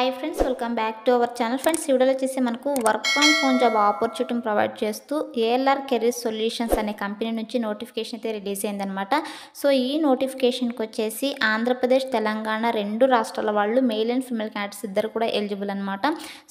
Hi friends, welcome back to our channel. Friends, ఈ వీడియోలో వచ్చేసి మనకు వర్క్ ఫ్రమ్ హోమ్ జాబ్ ఆపర్చునిటీని ప్రొవైడ్ చేస్తూ ఏఎల్ఆర్ కెరీర్ సొల్యూషన్స్ అనే కంపెనీ నుంచి నోటిఫికేషన్ అయితే రిలీజ్ అయిందనమాట. సో ఈ నోటిఫికేషన్కి వచ్చేసి ఆంధ్రప్రదేశ్, తెలంగాణ రెండు రాష్ట్రాల వాళ్ళు మెయిల్ అండ్ ఫిమేల్ క్యాండిడేట్స్ ఇద్దరు కూడా ఎలిజిబుల్ అనమాట.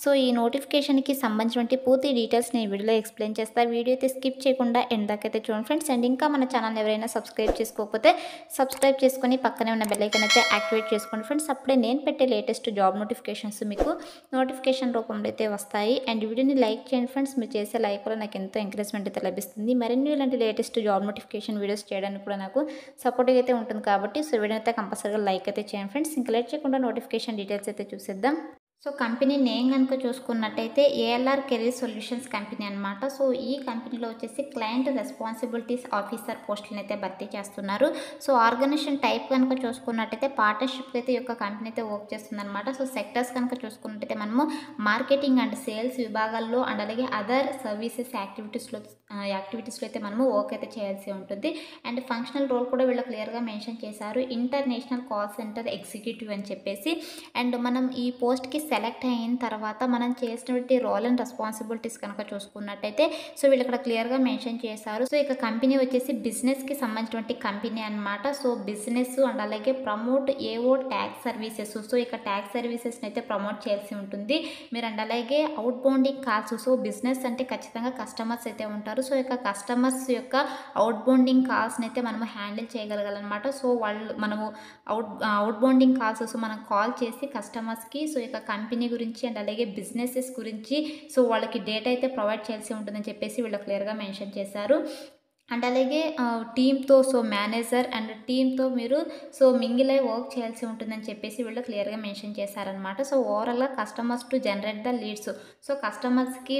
సో ఈ నోటిఫికేషన్కి సంబంధించిన పూర్తి డీటెయిల్స్ నేను వీడియోలో ఎక్స్ప్లెయిన్ చేస్తాను. వీడియో అయితే స్కిప్ చేయకుండా ఎండ్ దాకా అయితే చూడండి ఫ్రెండ్స్. అండ్ ఇంకా మన ఛానల్ ఎవరైనా సబ్స్క్రైబ్ చేసుకోకపోతే సబ్స్క్రైబ్ చేసుకొని పక్కనే ఉన్న బెల్ ఐకాన్ అయితే యాక్టివేట్ చేసుకోండి ఫ్రెండ్స్. అప్పుడే నేను పెట్టే లేటెస్ట్ జాబ్ నోటిఫికేషన్స్ మీకు నోటిఫికేషన్ రూపంలో అయితే వస్తాయి. అండ్ వీడియోని లైక్ చేయండి ఫ్రెండ్స్. మీరు చేసే లైక్ వల్ల నాకు ఎంతో ఎంకరేజ్మెంట్ అయితే లభిస్తుంది. మరిన్ని ఇలాంటి లేటెస్ట్ జాబ్ నోటిఫికేషన్ వీడియోస్ చేయడానికి కూడా నాకు సపోర్ట్గా అయితే ఉంటుంది కాబట్టి సో వీడియో అయితే కంపల్సరీగా లైక్ అయితే చేయండి ఫ్రెండ్స్. ఇంకా లేట్ చేయకుండా నోటిఫికేషన్ డీటెయిల్స్ అయితే చూసేద్దాం. సో కంపెనీ నేమ్ కనుక చూసుకున్నట్టయితే ఏఎల్ఆర్ కెరీర్ సొల్యూషన్స్ కంపెనీ అనమాట. సో ఈ కంపెనీలో వచ్చేసి క్లయింట్ రెస్పాన్సిబిలిటీస్ ఆఫీసర్ పోస్టులను అయితే భర్తీ చేస్తున్నారు. సో ఆర్గనైజేషన్ టైప్ కనుక చూసుకున్నట్టయితే పార్ట్నర్షిప్ అయితే ఈ యొక్క కంపెనీ అయితే వర్క్ చేస్తుంది అనమాట. సో సెక్టర్స్ కనుక చూసుకున్నట్టయితే మనము మార్కెటింగ్ అండ్ సేల్స్ విభాగాల్లో అండ్ అలాగే అదర్ సర్వీసెస్ యాక్టివిటీస్లో అయితే మనము వర్క్ అయితే చేయాల్సి ఉంటుంది. అండ్ ఫంక్షనల్ రోల్ కూడా వీళ్ళు క్లియర్గా మెన్షన్ చేశారు, ఇంటర్నేషనల్ కాల్ సెంటర్ ఎగ్జిక్యూటివ్ అని చెప్పేసి. అండ్ మనం ఈ పోస్ట్కి సెలెక్ట్ అయిన తర్వాత మనం చేసినటువంటి రోల్ అండ్ రెస్పాన్సిబిలిటీస్ కనుక చూసుకున్నట్టయితే సో వీళ్ళు ఇక్కడ క్లియర్గా మెన్షన్ చేశారు. సో ఇక కంపెనీ వచ్చేసి బిజినెస్కి సంబంధించినటువంటి కంపెనీ అనమాట. సో బిజినెస్ అండ్ అలాగే ప్రమోట్ ఏవో ట్యాక్స్ సర్వీసెస్. సో ఇక ట్యాక్స్ సర్వీసెస్ని అయితే ప్రమోట్ చేయాల్సి ఉంటుంది మీరు. అండ్ అలాగే out bounding calls. So business అంటే ఖచ్చితంగా కస్టమర్స్ అయితే ఉంటారు. సో ఇక కస్టమర్స్ యొక్క అవుట్ బౌండింగ్ కాల్స్ని అయితే మనము హ్యాండిల్ చేయగలగాలన్నమాట. సో మనము అవుట్ బౌండింగ్ కాల్స్ సో మనం కాల్ చేసి కస్టమర్స్కి సో ఇక కంపెనీ గురించి అండ్ అలాగే బిజినెసెస్ గురించి సో వాళ్ళకి డేటా అయితే ప్రొవైడ్ చేయాల్సి ఉంటుందని చెప్పేసి వీళ్ళు క్లియర్గా మెన్షన్ చేశారు. అండ్ అలాగే టీమ్తో సో మేనేజర్ అండ్ టీమ్తో మీరు సో మింగిల్ అయి వర్క్ చేయాల్సి ఉంటుందని చెప్పేసి వీళ్ళు క్లియర్గా మెన్షన్ చేశారనమాట. సో ఓవరాల్గా customers to generate the leads. So కస్టమర్స్కి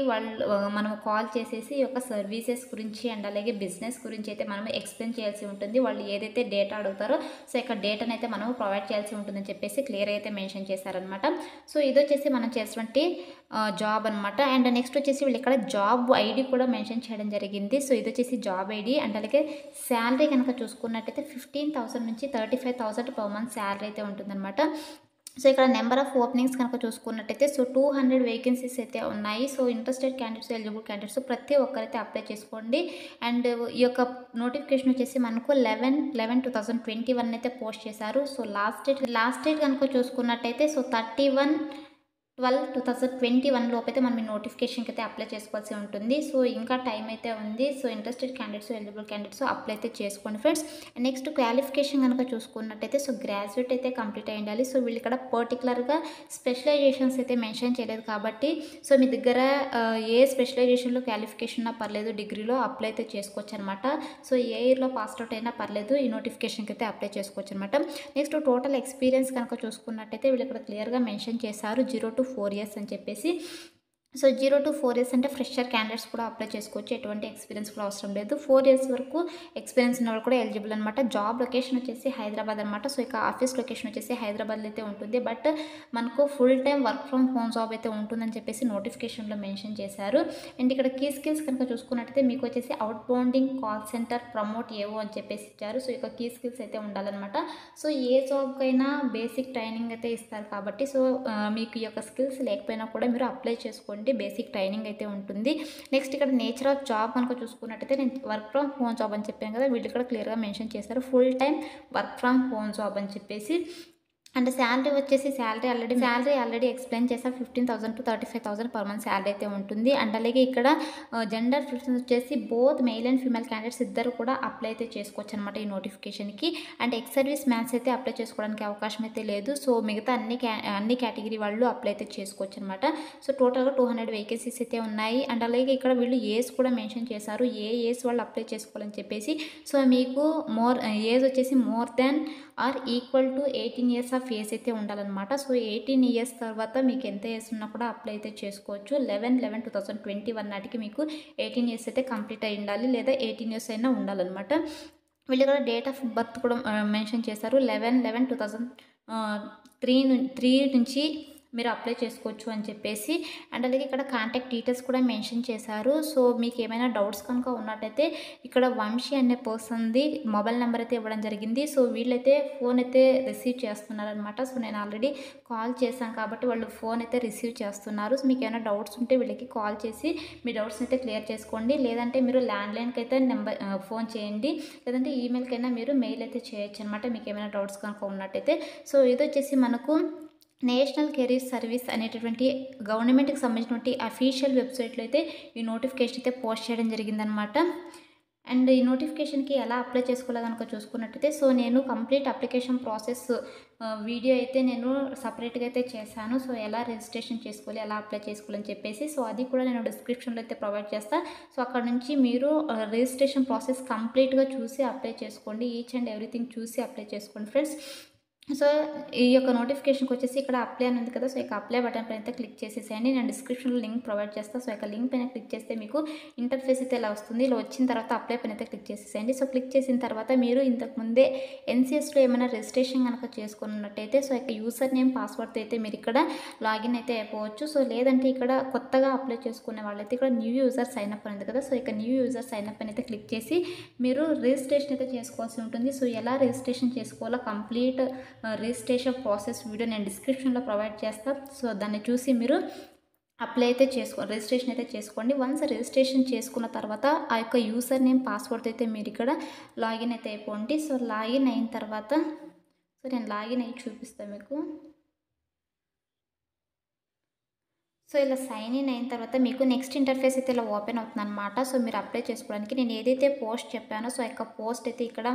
మనం కాల్ చేసేసి ఈ యొక్క సర్వీసెస్ గురించి అండ్ అలాగే బిజినెస్ గురించి అయితే మనం ఎక్స్ప్లెయిన్ చేయాల్సి ఉంటుంది. వాళ్ళు ఏదైతే డేటా అడుగుతారో సో ఇక్కడ డేటాను అయితే మనం ప్రొవైడ్ చేయాల్సి ఉంటుందని చెప్పేసి క్లియర్గా అయితే మెన్షన్ చేశారనమాట. సో ఇది వచ్చేసి మనం చేసినటువంటి జాబ్ అనమాట. అండ్ నెక్స్ట్ వచ్చేసి వీళ్ళు ఇక్కడ జాబ్ ఐడి కూడా మెన్షన్ చేయడం జరిగింది. సో ఇది వచ్చేసి జాబ్ ఐడి. అండ్ అలాగే శాలరీ కనుక చూసుకున్నట్టయితే 15,000 నుంచి 35,000 పర్ మంత్ శాలరీ అయితే ఉంటుందన్నమాట. సో ఇక్కడ నెంబర్ ఆఫ్ ఓపెనింగ్స్ కనుక చూసుకున్నట్టయితే సో 200 వేకెన్సీస్ అయితే ఉన్నాయి. So interested candidates, eligible candidates ప్రతి ఒక్కరైతే అప్లై చేసుకోండి. అండ్ ఈ యొక్క నోటిఫికేషన్ వచ్చేసి మనకు 11/11/2021 అయితే పోస్ట్ చేశారు. సో లాస్ట్ డేట్ కనుక చూసుకున్నట్టయితే సో 31/12/2021 లోపైతే మనం ఈ నోటిఫికేషన్కి అయితే అప్లై చేసుకోవాల్సి ఉంటుంది. సో ఇంకా టైం అయితే ఉంది. So interested candidates, eligible candidates apply అయితే చేసుకోండి ఫ్రెండ్స్. నెక్స్ట్ క్వాలిఫికేషన్ కనుక చూసుకున్నట్టయితే సో గ్రాడ్యుయేట్ అయితే కంప్లీట్ అయి ఉండాలి. సో వీళ్ళు ఇక్కడ పర్టికులర్గా స్పెషలైజేషన్స్ అయితే మెన్షన్ చేయలేదు కాబట్టి సో మీ దగ్గర ఏ స్పెషలైజేషన్లో క్వాలిఫికేషన్ ఉన్నా పర్లేదు, డిగ్రీలో అప్లై అయితే చేసుకోవచ్చు అనమాట. సో ఏ ఇయర్లో పాస్ అవుట్ అయినా పర్లేదు, ఈ నోటిఫికేషన్కి అయితే అప్లై చేసుకోవచ్చు అనమాట. నెక్స్ట్ టోటల్ ఎక్స్పీరియన్స్ కనుక చూసుకున్నట్టయితే వీళ్ళు ఇక్కడ క్లియర్గా మెన్షన్ చేశారు 0 to 4 years అని చెప్పేసి. సో 0 to 4 years అంటే ఫ్రెషర్ క్యాండిడేట్స్ కూడా అప్లై చేసుకోవచ్చు, ఎటువంటి ఎక్స్పీరియన్స్ కూడా అవసరం లేదు. 4 years వరకు ఎక్స్పీరియన్స్ ఉన్న వాళ్ళు కూడా ఎలిజిబుల్ అనమాట. జాబ్ లొకేషన్ వచ్చేసి హైదరాబాద్ అనమాట. సో ఇక ఆఫీస్ లొకేషన్ వచ్చేసి హైదరాబాద్లో అయితే ఉంటుంది. బట్ మనకు full time work from home job అయితే ఉంటుందని చెప్పేసి నోటిఫికేషన్లో మెన్షన్ చేశారు. అండ్ ఇక్కడ కీ స్కిల్స్ కనుక చూసుకున్నట్టయితే మీకు వచ్చేసి out bounding call centre promote ఏవో అని చెప్పేసి ఇచ్చారు. సో ఇక కీ స్కిల్స్ అయితే ఉండాలన్నమాట. సో ఏ జాబ్కైనా బేసిక్ ట్రైనింగ్ అయితే ఇస్తారు కాబట్టి సో మీకు ఈ యొక్క స్కిల్స్ లేకపోయినా కూడా మీరు అప్లై చేసుకోండి, బేసిక్ ట్రైనింగ్ అయితే ఉంటుంది. నెక్స్ట్ ఇక్కడ నేచర్ ఆఫ్ జాబ్ కనుక చూసుకున్నట్టయితే నేను వర్క్ ఫ్రమ్ హోమ్ జాబ్ అని చెప్పాను కదా, వీళ్ళు ఇక్కడ క్లియర్గా మెన్షన్ చేశారు full time work from home job అని చెప్పేసి. అండ్ శాలరీ వచ్చేసి శాలరీ ఆల్రెడీ ఎక్స్ప్లెయిన్ చేసా 15,000 to 35,000 పర్ మంత్ శాలరీ అయితే ఉంటుంది. అండ్ అలాగే ఇక్కడ జెండర్ ప్రిఫరెన్స్ వచ్చేసి both male and female candidates ఇద్దరు కూడా అప్లై అయితే చేసుకోవచ్చు అనమాట ఈ నోటిఫికేషన్కి. అండ్ ఎక్స్ సర్వీస్ మ్యాన్స్ అయితే అప్లై చేసుకోవడానికి అవకాశం అయితే లేదు. సో మిగతా అన్ని కేటగిరీ వాళ్ళు అప్లై అయితే చేసుకోవచ్చు అనమాట. సో టోటల్గా 200 వేకెన్సీస్ అయితే ఉన్నాయి. అండ్ అలాగే ఇక్కడ వీళ్ళు ఏజ్ కూడా మెన్షన్ చేశారు, ఏ ఏజ్ వాళ్ళు అప్లై చేసుకోవాలని చెప్పేసి. సో మీకు ఏజ్ వచ్చేసి more than or equal to 18 years of age అయితే ఉండాలన్నమాట. సో 18 years తర్వాత మీకు ఎంత ఏజ్ ఉన్నా కూడా అప్లై అయితే చేసుకోవచ్చు. 11/11/2021 నాటికి మీకు 18 years అయితే కంప్లీట్ అయి ఉండాలి, లేదా 18 years అయినా ఉండాలన్నమాట. వీళ్ళు కూడా డేట్ ఆఫ్ బర్త్ కూడా మెన్షన్ చేశారు 11/11/2003 నుంచి మీరు అప్లై చేసుకోవచ్చు అని చెప్పేసి. అండ్ అలాగే ఇక్కడ కాంటాక్ట్ డీటెయిల్స్ కూడా మెన్షన్ చేశారు. సో మీకు ఏమైనా డౌట్స్ కనుక ఉన్నట్టయితే ఇక్కడ వంశీ అనే పర్సన్‌ది మొబైల్ నెంబర్ అయితే ఇవ్వడం జరిగింది. సో వీళ్ళైతే ఫోన్ అయితే రిసీవ్ చేస్తున్నారనమాట. సో నేను ఆల్రెడీ కాల్ చేశాను కాబట్టి వాళ్ళు ఫోన్ అయితే రిసీవ్ చేస్తున్నారు. సో మీకు ఏమైనా డౌట్స్ ఉంటే వీళ్ళకి కాల్ చేసి మీ డౌట్స్‌ని అయితే క్లియర్ చేసుకోండి. లేదంటే మీరు ల్యాండ్‌లైన్‌కి అయితే ఫోన్ చేయండి. లేదంటే ఈమెయిల్‌కైనా మీరు మెయిల్ అయితే చేయొచ్చనమాట. మీకు ఏమైనా డౌట్స్ కనుక ఉన్నట్టయితే. సో ఇదొచ్చేసి మనకు నేషనల్ కెరీర్ సర్వీస్ అనేటటువంటి గవర్నమెంట్‌కి సంబంధించినటువంటి అఫీషియల్ వెబ్‌సైట్‌లో అయితే ఈ నోటిఫికేషన్ అయితే పోస్ట్ చేయడం జరిగిందనమాట. అండ్ ఈ నోటిఫికేషన్‌కి ఎలా అప్లై చేసుకోవాలో గనుక చూసుకున్నట్టయితే సో నేను కంప్లీట్ అప్లికేషన్ ప్రాసెస్ వీడియో అయితే నేను సెపరేట్‌గా అయితే చేశాను. సో ఎలా రిజిస్ట్రేషన్ చేసుకోవాలి, ఎలా అప్లై చేసుకోవాలని చెప్పేసి. సో అది కూడా నేను డిస్క్రిప్షన్‌లో అయితే ప్రొవైడ్ చేస్తా. సో అక్కడ నుంచి మీరు రిజిస్ట్రేషన్ ప్రాసెస్ కంప్లీట్‌గా చూసి అప్లై చేసుకోండి. ఈచ్ అండ్ ఎవ్రీథింగ్ చూసి అప్లై చేసుకోండి ఫ్రెండ్స్. సో ఈ యొక్క నోటిఫికేషన్‌కి వచ్చేసి ఇక్కడ అప్లై అని ఉంది కదా! సో ఇక అప్లై బటన్ పైన అయితే క్లిక్ చేసేసేయండి. నేను డిస్క్రిప్షన్‌లో లింక్ ప్రొవైడ్ చేస్తా. సో ఇక లింక్ పైన క్లిక్ చేస్తే మీకు ఇంటర్ఫేస్ అయితే ఇలా వస్తుంది. ఇలా వచ్చిన తర్వాత అప్లై పైన అయితే క్లిక్ చేసేసేయండి. సో క్లిక్ చేసిన తర్వాత మీరు ఇంతకు ముందే ఎన్‌సీఎస్‌లో ఏమైనా రిజిస్ట్రేషన్ గనక చేసుకున్నట్టయితే సో ఇక యూజర్ నేమ్, పాస్వర్డ్‌తో అయితే మీరు ఇక్కడ లాగిన్ అయితే అయిపోవచ్చు. సో లేదంటే ఇక్కడ కొత్తగా అప్లై చేసుకునే వాళ్ళైతే ఇక్కడ న్యూ యూజర్ సైన్ అప్ అని ఉంది కదా! సో ఇక న్యూ యూజర్ సైన్ అప్ అని అయితే క్లిక్ చేసి మీరు రిజిస్ట్రేషన్ అయితే చేసుకోవాల్సి ఉంటుంది. సో ఎలా రిజిస్ట్రేషన్ చేసుకోవాలో కంప్లీట్ రిజిస్ట్రేషన్ ప్రాసెస్ వీడియో నేను డిస్క్రిప్షన్‌లో ప్రొవైడ్ చేస్తా. సో దాన్ని చూసి మీరు అప్లై అయితే రిజిస్ట్రేషన్ అయితే చేసుకోండి. వన్స్ రిజిస్ట్రేషన్ చేసుకున్న తర్వాత ఆ యొక్క యూజర్ నేమ్, పాస్వర్డ్‌తో అయితే మీరు ఇక్కడ లాగిన్ అయితే అయిపోండి. సో లాగిన్ అయిన తర్వాత సో నేను లాగిన్ అయ్యి చూపిస్తాను మీకు. సో ఇలా సైన్ ఇన్ అయిన తర్వాత మీకు నెక్స్ట్ ఇంటర్ఫేస్ అయితే ఇలా ఓపెన్ అవుతుందన్నమాట. సో మీరు అప్లై చేసుకోవడానికి నేను ఏదైతే పోస్ట్ చెప్పానో సో ఆ యొక్క పోస్ట్ అయితే ఇక్కడ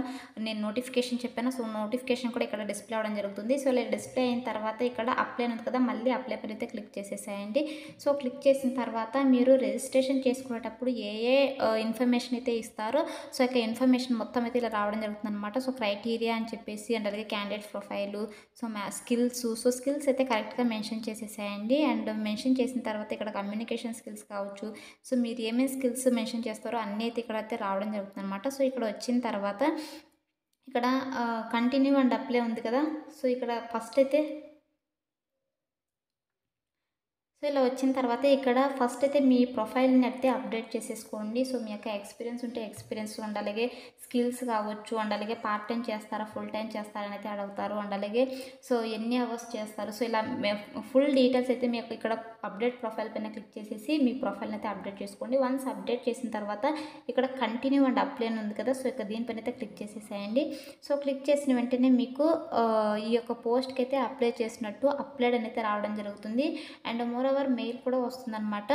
నేను నోటిఫికేషన్ చెప్పానో సో నోటిఫికేషన్ కూడా ఇక్కడ డిస్ప్లే అవ్వడం జరుగుతుంది. సో ఇలా డిస్ప్లే అయిన తర్వాత ఇక్కడ అప్లై ఉంది కదా, మళ్ళీ అప్లై పైన అయితే క్లిక్ చేసేసేయండి. సో క్లిక్ చేసిన తర్వాత మీరు రిజిస్ట్రేషన్ చేసుకునేటప్పుడు ఏ ఏ ఇన్ఫర్మేషన్ అయితే ఇస్తారో సో యొక్క ఇన్ఫర్మేషన్ మొత్తం అయితే ఇలా రావడం జరుగుతుందన్నమాట. సో క్రైటీరియా అని చెప్పేసి అండ్ అలాగే candidate profile, so skills, so skills అయితే కరెక్ట్గా మెన్షన్ చేసేసేయండి. అండ్ మెన్షన్ చేసిన తర్వాత ఇక్కడ కమ్యూనికేషన్ స్కిల్స్ కావచ్చు, సో మీరు ఏమేమి స్కిల్స్ మెన్షన్ చేస్తారో అన్నీ అయితే ఇక్కడైతే రావడం జరుగుతుంది అనమాట. సో ఇక్కడ వచ్చిన తర్వాత ఇక్కడ కంటిన్యూ అండ్ అప్లై ఉంది కదా, సో ఇక్కడ ఫస్ట్ అయితే సో ఇలా వచ్చిన తర్వాత ఇక్కడ ఫస్ట్ అయితే మీ ప్రొఫైల్ని అయితే అప్డేట్ చేసేసుకోండి. సో మీ యొక్క ఎక్స్పీరియన్స్ ఉంటే ఎక్స్పీరియన్స్ అండ్ అలాగే స్కిల్స్ కావచ్చు అండ్ అలాగే పార్ట్ టైం చేస్తారా, ఫుల్ టైం చేస్తారా అని అయితే అడుగుతారు. అండ్ అలాగే సో ఎన్ని అవర్స్ చేస్తారు, సో ఇలా ఫుల్ డీటెయిల్స్ అయితే మీ యొక్క ఇక్కడ అప్డేట్ ప్రొఫైల్ పైన క్లిక్ చేసేసి మీ ప్రొఫైల్ని అయితే అప్డేట్ చేసుకోండి. వన్స్ అప్డేట్ చేసిన తర్వాత ఇక్కడ కంటిన్యూ అండ్ అప్లై అని ఉంది కదా, సో ఇక్కడ దీనిపైన అయితే క్లిక్ చేసేసేయండి. సో క్లిక్ చేసిన వెంటనే మీకు ఈ యొక్క పోస్ట్కి అయితే అప్లై చేసినట్టు అప్లైడ్ అని అయితే రావడం జరుగుతుంది. అండ్ మోర్ ఓవర్ మెయిల్ కూడా వస్తుందన్నమాట.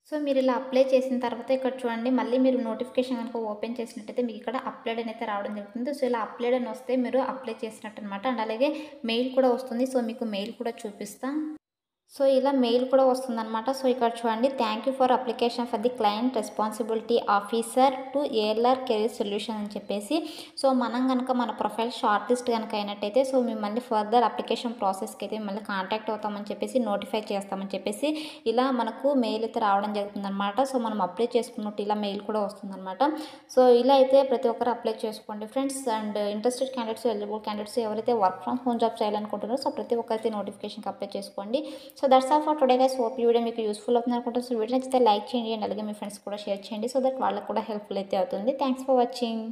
సో మీరు ఇలా అప్లై చేసిన తర్వాత ఇక్కడ చూడండి, మళ్ళీ మీరు నోటిఫికేషన్ కనుక ఓపెన్ చేసినట్టయితే మీకు ఇక్కడ అప్లైడ్ అని అయితే రావడం జరుగుతుంది. సో ఇలా అప్లైడ్ అని వస్తే మీరు అప్లై చేసినట్టు అనమాట. అండ్ అలాగే మెయిల్ కూడా వస్తుంది. సో మీకు మెయిల్ కూడా చూపిస్తా. సో ఇలా మెయిల్ కూడా వస్తుందన్నమాట. సో ఇక్కడ చూడండి, thank you for application for the client responsibility officer to ALR career solution అని చెప్పేసి. సో మనం కనుక మన ప్రొఫైల్ షార్ట్ లిస్ట్ కనుక అయినట్టయితే సో మిమ్మల్ని ఫర్దర్ అప్లికేషన్ ప్రాసెస్కి అయితే మిమ్మల్ని కాంటాక్ట్ అవుతామని చెప్పేసి నోటిఫై చేస్తామని చెప్పేసి ఇలా మనకు మెయిల్ అయితే రావడం జరుగుతుందన్నమాట. సో మనం అప్లై చేసుకున్నట్టు ఇలా మెయిల్ కూడా వస్తుందన్నమాట. సో ఇలా అయితే ప్రతి ఒక్కరు అప్లై చేసుకోండి friends. And interested candidates, eligible candidates ఎవరైతే వర్క్ ఫ్రమ్ హోమ్ జాబ్ చేయాలనుకుంటున్నారో సో ప్రతి ఒక్కరైతే నోటిఫికేషన్కి అప్లై చేసుకోండి. So that's all for today guys. Hope ఈ వీడియో మీకు యూస్ఫుల్ అవుతుంది అనుకుంటున్నాను. సో వీడియో నచ్చితే లైక్ చేయండి అండ్ అలాగే మీ ఫ్రెండ్స్ కూడా షేర్ చేయండి సో దట్ వాళ్ళకి కూడా హెల్ప్ఫుల్ అయితే అవుతుంది. Thanks for watching.